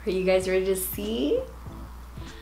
Are you guys ready to see?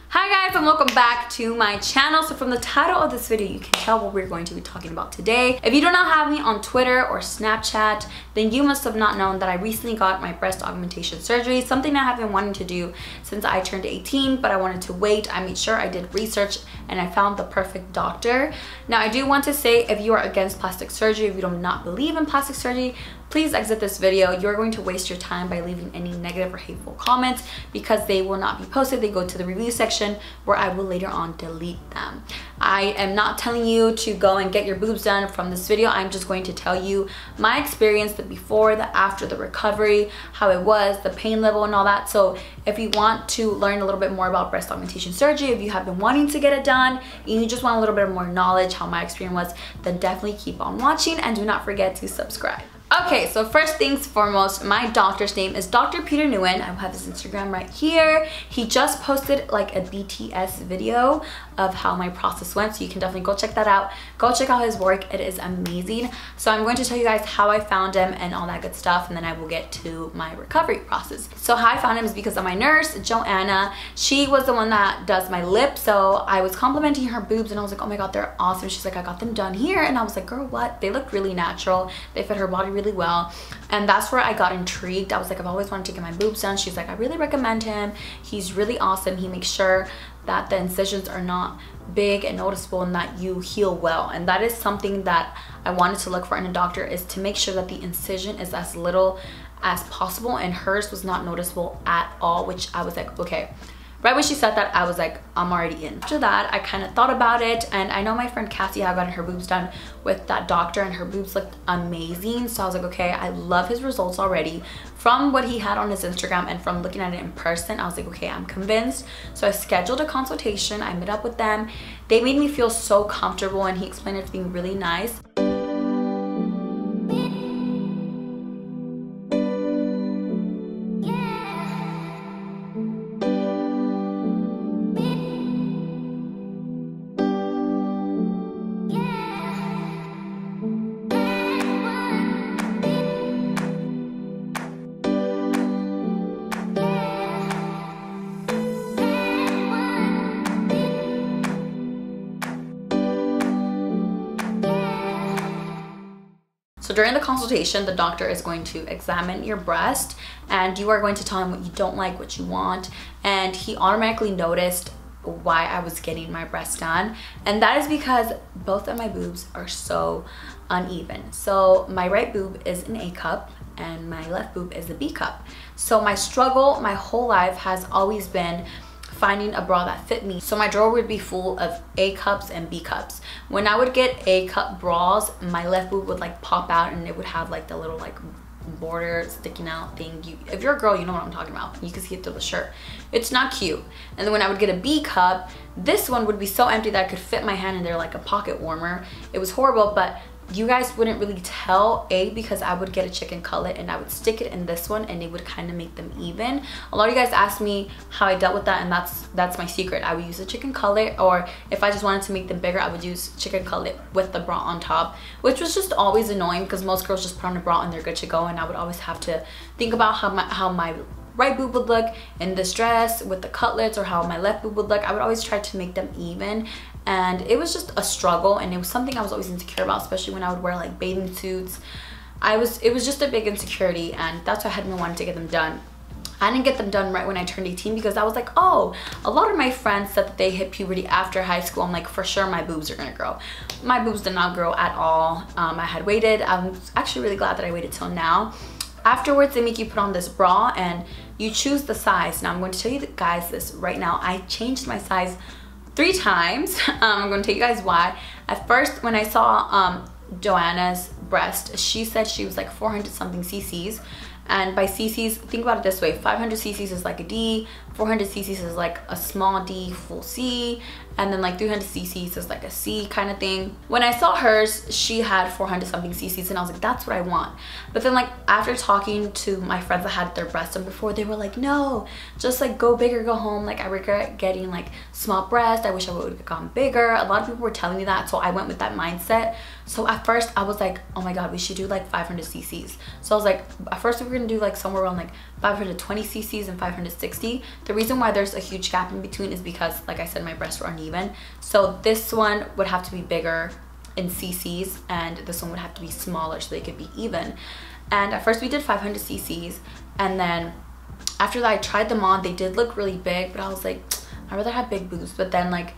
Hi guys, and welcome back to my channel. So from the title of this video, you can tell what we're going to be talking about today. If you do not have me on Twitter or Snapchat, then you must have not known that I recently got my breast augmentation surgery, something I have been wanting to do since I turned 18, but I wanted to wait. I made sure I did research and I found the perfect doctor. Now, I do want to say, if you are against plastic surgery, if you do not believe in plastic surgery, please exit this video. You're going to waste your time by leaving any negative or hateful comments because they will not be posted. They go to the review section where I will later on delete them. I am not telling you to go and get your boobs done from this video. I'm just going to tell you my experience, the before, the after, the recovery, how it was, the pain level and all that. So if you want to learn a little bit more about breast augmentation surgery, if you have been wanting to get it done and you just want a little bit more knowledge how my experience was, then definitely keep on watching and do not forget to subscribe. Okay, so first things foremost, my doctor's name is Dr. Peter Nguyen. I have his Instagram right here. He just posted like a BTS video of how my process went, so you can definitely go check that out. Go check out his work, it is amazing. So I'm going to tell you guys how I found him and all that good stuff, and then I will get to my recovery process. So how I found him is because of my nurse, Joanna. She was the one that does my lips, so I was complimenting her boobs and I was like, oh my god, they're awesome. She's like, I got them done here, and I was like, girl, what? They look really natural. They fit her body really well, and that's where I got intrigued. I was like, I've always wanted to get my boobs done. She's like, I really recommend him. He's really awesome. He makes sure that the incisions are not big and noticeable and that you heal well, and that is something that I wanted to look for in a doctor, is to make sure that the incision is as little as possible, and hers was not noticeable at all, which I was like, okay. Right when she said that, I was like, I'm already in. After that, I kind of thought about it, and I know my friend Cassie had gotten her boobs done with that doctor and her boobs looked amazing. So I was like, okay, I love his results already. From what he had on his Instagram and from looking at it in person, I was like, okay, I'm convinced. So I scheduled a consultation. I met up with them. They made me feel so comfortable, and he explained everything really nice. So during the consultation, the doctor is going to examine your breast, and you are going to tell him what you don't like, what you want, and he automatically noticed why I was getting my breast done, and that is because both of my boobs are so uneven. So my right boob is an A cup and my left boob is a B cup. So my struggle my whole life has always been finding a bra that fit me. So my drawer would be full of A cups and B cups. When I would get A cup bras, my left boob would like pop out and it would have like the little like border sticking out thing. If you're a girl, you know what I'm talking about. You can see it through the shirt. It's not cute. And then when I would get a B cup, this one would be so empty that I could fit my hand in there like a pocket warmer. It was horrible, but you guys wouldn't really tell, because I would get a chicken cutlet and I would stick it in this one and it would kind of make them even. A lot of you guys asked me how I dealt with that, and that's my secret. I would use a chicken cutlet, or if I just wanted to make them bigger, I would use chicken cutlet with the bra on top, which was just always annoying because most girls just put on a bra and they're good to go, and I would always have to think about how my right boob would look in this dress with the cutlets, or how my left boob would look. I would always try to make them even, and it was just a struggle, and it was something I was always insecure about, especially when I would wear like bathing suits. It was just a big insecurity, and that's why I had been wanting to get them done. I didn't get them done right when I turned 18 because I was like, oh, a lot of my friends said that they hit puberty after high school. I'm like, for sure my boobs are gonna grow. My boobs did not grow at all. I had waited. I'm actually really glad that I waited till now. Afterwards, they make you put on this bra and you choose the size. Now I'm going to tell you guys this right now. I changed my size 3 times. I'm going to tell you guys why. At first, when I saw Joanna's breast, she said she was like 400 something cc's. And by cc's, think about it this way: 500 cc's is like a D, 400 cc's is like a small D full C, and then like 300 cc's is like a C kind of thing. When I saw hers, she had 400 something cc's, and I was like, that's what I want. But then like after talking to my friends that had their breasts done before, they were like, no, just like go big or go home. Like I regret getting like small breasts. I wish I would have gone bigger. A lot of people were telling me that, so I went with that mindset. So at first I was like, oh my god, we should do like 500 cc's. So I was like, at first we we're gonna do like somewhere around like 520 cc's and 560. The reason why there's a huge gap in between is because, like I said, my breasts were uneven. So this one would have to be bigger in cc's and this one would have to be smaller so they could be even. And at first we did 500 cc's, and then after that I tried them on. They did look really big, but I was like, I'd rather have big boobs. But then like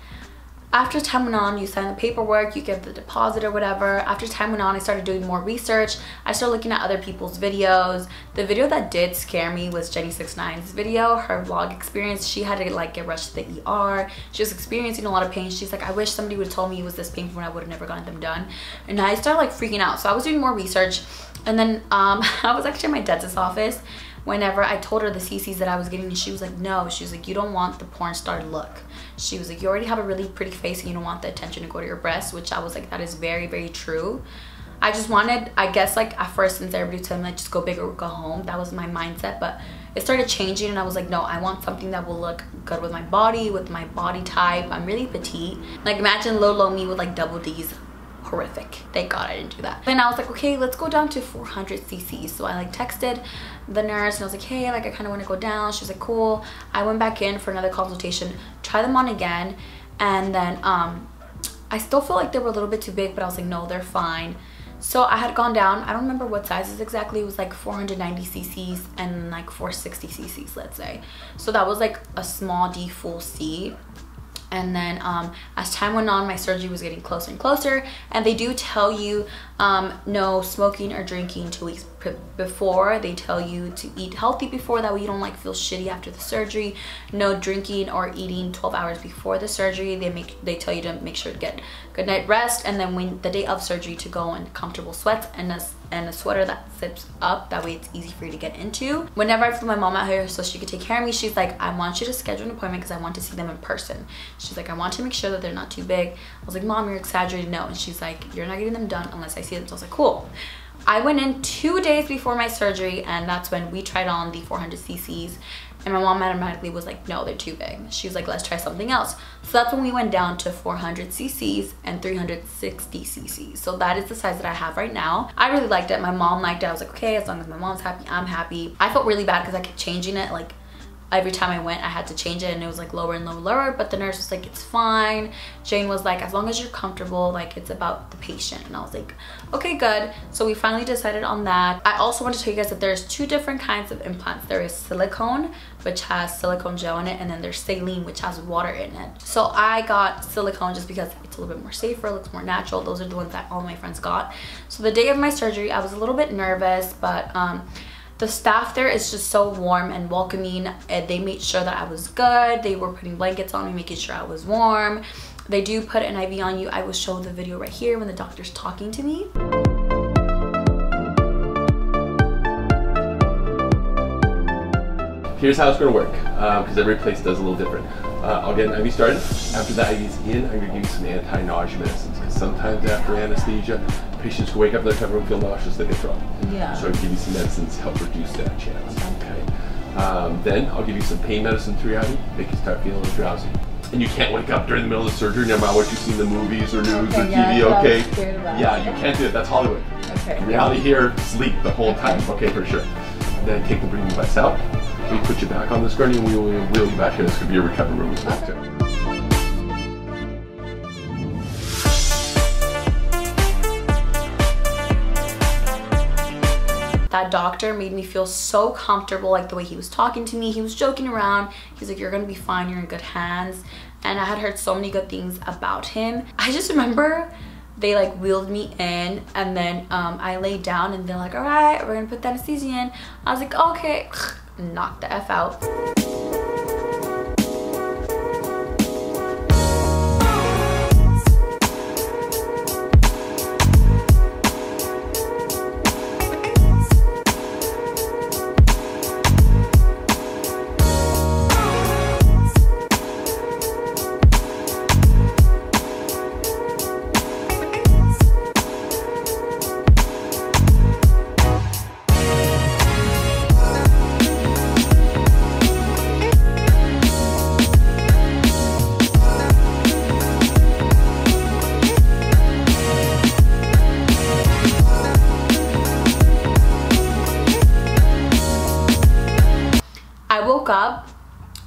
after time went on, you sign the paperwork, you give the deposit or whatever. After time went on, I started doing more research. I started looking at other people's videos. The video that did scare me was Jenny69's video, her vlog experience. She had to like get rushed to the ER. She was experiencing a lot of pain. She's like, I wish somebody would have told me it was this painful and I would have never gotten them done. And I started like freaking out. So I was doing more research. And then I was actually in my dentist's office whenever I told her the cc's that I was getting, and she was like, no. She was like, you don't want the porn star look. She was like, you already have a really pretty face and you don't want the attention to go to your breasts, which I was like, that is very, very true. I just wanted, I guess like at first, since everybody told me like just go big or go home, that was my mindset, but it started changing and I was like, no, I want something that will look good with my body type. I'm really petite. Like imagine low me with like double D's. Horrific. Thank God I didn't do that. Then I was like, okay, let's go down to 400 cc's. So I like texted the nurse and I was like, hey, like I kind of want to go down. She was like, cool. I went back in for another consultation, try them on again, and then I still feel like they were a little bit too big, but I was like, no, they're fine. So I had gone down, I don't remember what sizes exactly. It was like 490 cc's and like 460 cc's, let's say. So that was like a small D full C. And then as time went on, my surgery was getting closer and closer, and they do tell you no smoking or drinking 2 weeks before. They tell you to eat healthy before, that way you don't like feel shitty after the surgery. No drinking or eating 12 hours before the surgery. They tell you to make sure to get good night rest, and then when the day of surgery to go in comfortable sweats and a sweater that zips up, that way it's easy for you to get into. Whenever I flew my mom out here so she could take care of me, she's like, I want you to schedule an appointment because I want to see them in person. She's like, I want to make sure that they're not too big. I was like, Mom, you're exaggerating. No. And she's like, you're not getting them done unless I see them. So I was like, cool. I went in 2 days before my surgery, and that's when we tried on the 400 cc's, and my mom automatically was like, no, they're too big. She's like, let's try something else. So that's when we went down to 400 cc's and 360 cc's. So that is the size that I have right now. I really liked it. My mom liked it. I was like, okay, as long as my mom's happy, I'm happy. I felt really bad because I kept changing it. Like every time I went, I had to change it, and it was like lower and lower, but the nurse was like, it's fine. Jane was like, as long as you're comfortable, like it's about the patient. And I was like, okay, good. So we finally decided on that. I also want to tell you guys that there's 2 different kinds of implants. There is silicone, which has silicone gel in it, and then there's saline, which has water in it. So I got silicone just because it's a little bit more safer, it looks more natural. Those are the ones that all my friends got. So the day of my surgery, I was a little bit nervous, but the staff there is just so warm and welcoming, and they made sure that I was good. They were putting blankets on me, making sure I was warm. They do put an IV on you. I will show the video right here when the doctor's talking to me. Here's how it's going to work, because every place does a little different. I'll get an IV started. After the IV's in, I'm going to give you some anti-nausea medicines, because sometimes after anesthesia, patients can wake up in their recovery room, feel nauseous, they can throw up. Yeah. So I'll give you some medicines to help reduce that chance. Okay. Then I'll give you some pain medicine through your IV, make you start feeling a little drowsy. And you can't wake up during the middle of the surgery, no matter what you see in the movies or news or TV, okay? Yeah, you can't do it. That's Hollywood. Okay. In reality here, sleep the whole time, okay, for sure. Then take the breathing device out. We put you back on this gurney and we will wheel you back here. This could be your recovery room as well, too. That doctor made me feel so comfortable, like the way he was talking to me. He was joking around. He's like, you're gonna be fine, you're in good hands. And I had heard so many good things about him. I just remember they like wheeled me in, and then I laid down and they're like, all right, we're gonna put the anesthesia in. I was like, okay, knock the F out.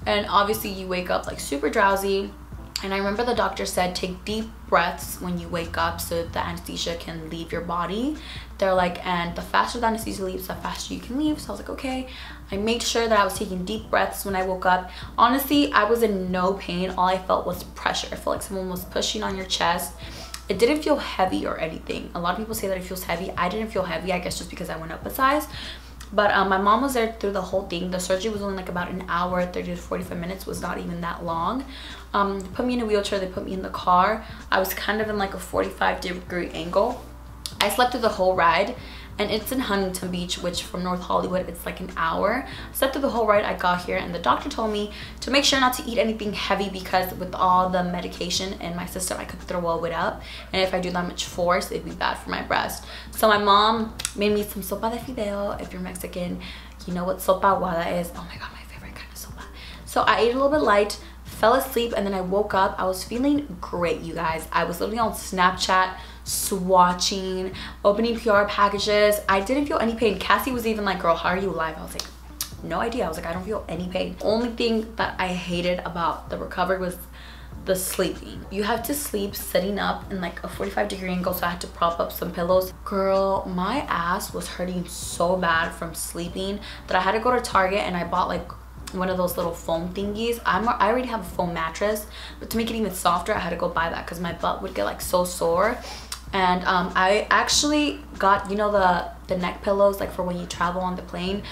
and obviously you wake up like super drowsy. And I remember the doctor said take deep breaths when you wake up so that the anesthesia can leave your body. They're like, and the faster the anesthesia leaves, the faster you can leave. So I was like, okay. I made sure that I was taking deep breaths when I woke up. Honestly, I was in no pain. All I felt was pressure. I felt like someone was pushing on your chest. It didn't feel heavy or anything. A lot of people say that it feels heavy. I didn't feel heavy, I guess just because I went up a size. But my mom was there through the whole thing. The surgery was only like about an hour, 30 to 45 minutes, was not even that long. They put me in a wheelchair, they put me in the car. I was kind of in like a 45-degree angle. I slept through the whole ride, and it's in Huntington Beach, which from North Hollywood, it's like an hour. I slept through the whole ride. I got here, and the doctor told me to make sure not to eat anything heavy because with all the medication in my system, I could throw it up. And if I do that much force, it'd be bad for my breast. So my mom made me some sopa de fideo. If you're Mexican, you know what sopa aguada is. Oh my God, my favorite kind of sopa. So I ate a little bit light, fell asleep, and then I woke up. I was feeling great, you guys. I was literally on Snapchat, swatching, opening PR packages. I didn't feel any pain. Cassie was even like, girl, how are you alive? I was like, no idea. I was like, I don't feel any pain. Only thing that I hated about the recovery was the sleeping. You have to sleep sitting up in like a 45-degree angle, so I had to prop up some pillows. Girl, my ass was hurting so bad from sleeping that I had to go to Target and I bought like one of those little foam thingies. I already have a foam mattress, but to make it even softer, I had to go buy that because my butt would get like so sore. And I actually got, you know, the neck pillows like for when you travel on the plane.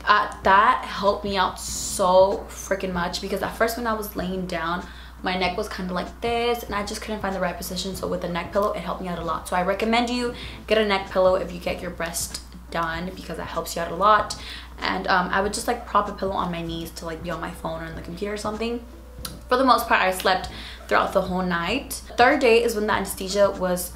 That helped me out so freaking much because at first when I was laying down, my neck was kind of like this and I just couldn't find the right position. So with the neck pillow, it helped me out a lot. So I recommend you get a neck pillow if you get your breast done because that helps you out a lot. And I would just like prop a pillow on my knees to like be on my phone or on the computer or something. For the most part, I slept throughout the whole night. Third day is when the anesthesia was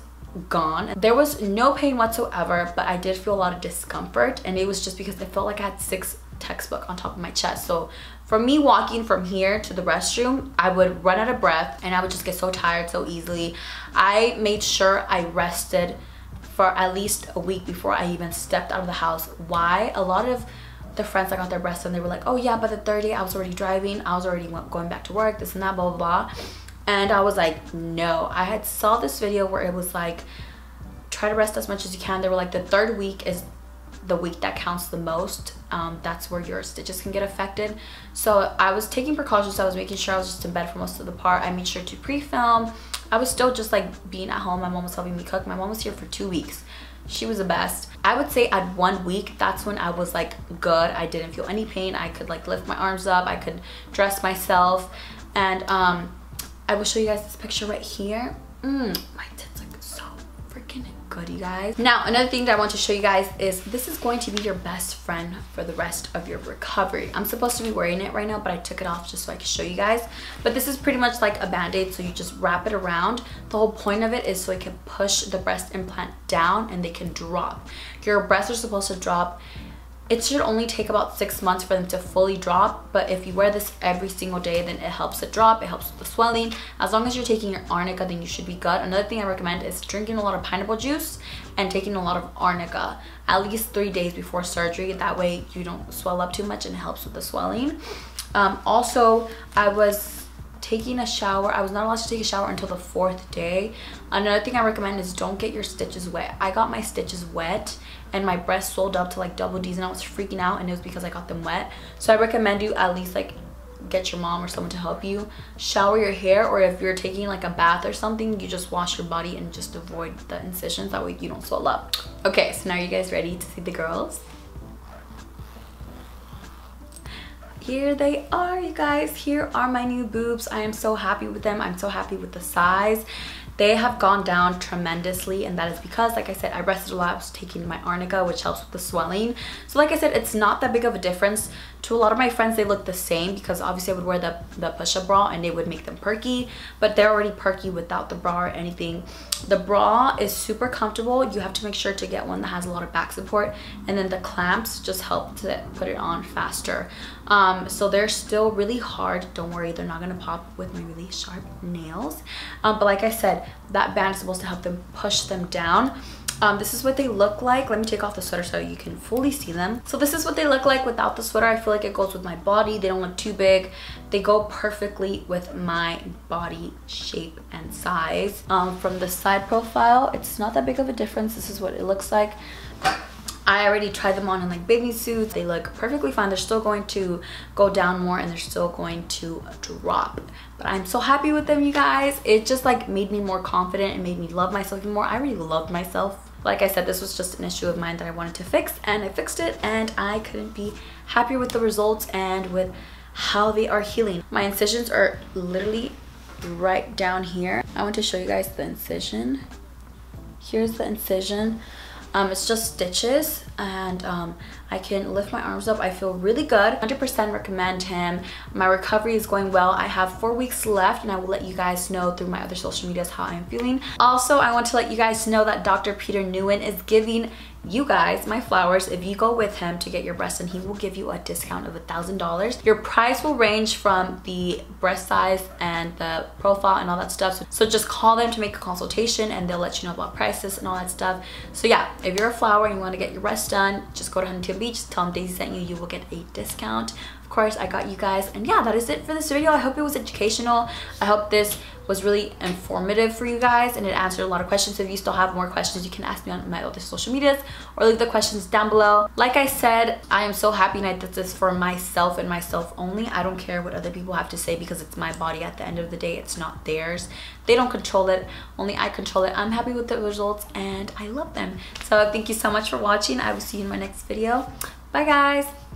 gone. There was no pain whatsoever, but I did feel a lot of discomfort, and it was just because I felt like I had 6 textbooks on top of my chest. So for me walking from here to the restroom, I would run out of breath and I would just get so tired so easily. I made sure I rested for at least a week before I even stepped out of the house. Why? A lot of the friends that got their breasts done, they were like, oh yeah, by the third day I was already driving, I was already going back to work, this and that, blah blah blah. And I was like, no. I had saw this video where it was like, try to rest as much as you can. They were like, the third week is the week that counts the most. That's where your stitches can get affected. So I was taking precautions. I was making sure I was just in bed for most of the part. I made sure to pre-film. I was still just like being at home. My mom was helping me cook. My mom was here for 2 weeks. She was the best. I would say at 1 week, that's when I was like good. I didn't feel any pain. I could like lift my arms up. I could dress myself. And I will show you guys this picture right here. My tits look so freaking good, you guys. Now, another thing that I want to show you guys is this is going to be your best friend for the rest of your recovery. I'm supposed to be wearing it right now, but I took it off just so I can show you guys. But this is pretty much like a band-aid, so you just wrap it around. The whole point of it is so it can push the breast implant down and they can drop. Your breasts are supposed to drop. It should only take about 6 months for them to fully drop, but if you wear this every single day, then it helps it drop, it helps with the swelling. As long as you're taking your arnica, then you should be good. Another thing I recommend is drinking a lot of pineapple juice and taking a lot of arnica at least 3 days before surgery. That way you don't swell up too much and it helps with the swelling. Also, I was taking a shower. I was not allowed to take a shower until the 4th day. Another thing I recommend is don't get your stitches wet. I got my stitches wet and my breast swelled up to like double D's and I was freaking out, and it was because I got them wet. So I recommend you at least like get your mom or someone to help you shower your hair, or if you're taking like a bath or something, you just wash your body and just avoid the incisions. That way you don't swell up. Okay, so now you guys ready to see the girls? Here they are, you guys. Here are my new boobs. I am so happy with them. I'm so happy with the size. They have gone down tremendously, and that is because, like I said, I rested a lot. I was taking my arnica, which helps with the swelling. So like I said, it's not that big of a difference. To a lot of my friends, they look the same because obviously I would wear the push-up bra and they would make them perky, but they're already perky without the bra or anything. The bra is super comfortable. You have to make sure to get one that has a lot of back support, and then the clamps just help to put it on faster. So they're still really hard. Don't worry, they're not gonna pop with my really sharp nails. But like I said, that band is supposed to help them push them down. This is what they look like. Let me take off the sweater so you can fully see them. So this is what they look like without the sweater. I feel like it goes with my body. They don't look too big. They go perfectly with my body shape and size. From the side profile, it's not that big of a difference. This is what it looks like. I already tried them on in like bathing suits. They look perfectly fine. They're still going to go down more and they're still going to drop. But I'm so happy with them, you guys. It just like made me more confident and made me love myself even more. I already loved myself. Like I said, this was just an issue of mine that I wanted to fix, and I fixed it, and I couldn't be happier with the results and with how they are healing. My incisions are literally right down here. I want to show you guys the incision. Here's the incision. It's just stitches, and I can lift my arms up. I feel really good. 100% recommend him. My recovery is going well. I have 4 weeks left, and I will let you guys know through my other social medias how I'm feeling. Also, I want to let you guys know that Dr. Peter Nguyen is giving you guys my flowers if you go with him to get your breasts, and he will give you a discount of $1,000. Your price will range from the breast size and the profile and all that stuff, so just call them to make a consultation and they'll let you know about prices and all that stuff. So yeah, if you're a flower and you want to get your breasts done, just go to Huntington Beach, tell them Daisy sent you, you will get a discount. Of course, I got you guys. And yeah, that is it for this video. I hope it was educational. I hope this was really informative for you guys and it answered a lot of questions. If you still have more questions, you can ask me on my other social medias or leave the questions down below. Like I said, I am so happy and I did this for myself and myself only. I don't care what other people have to say because it's my body. At the end of the day, it's not theirs. They don't control it, only I control it. I'm happy with the results and I love them. So thank you so much for watching. I will see you in my next video. Bye guys.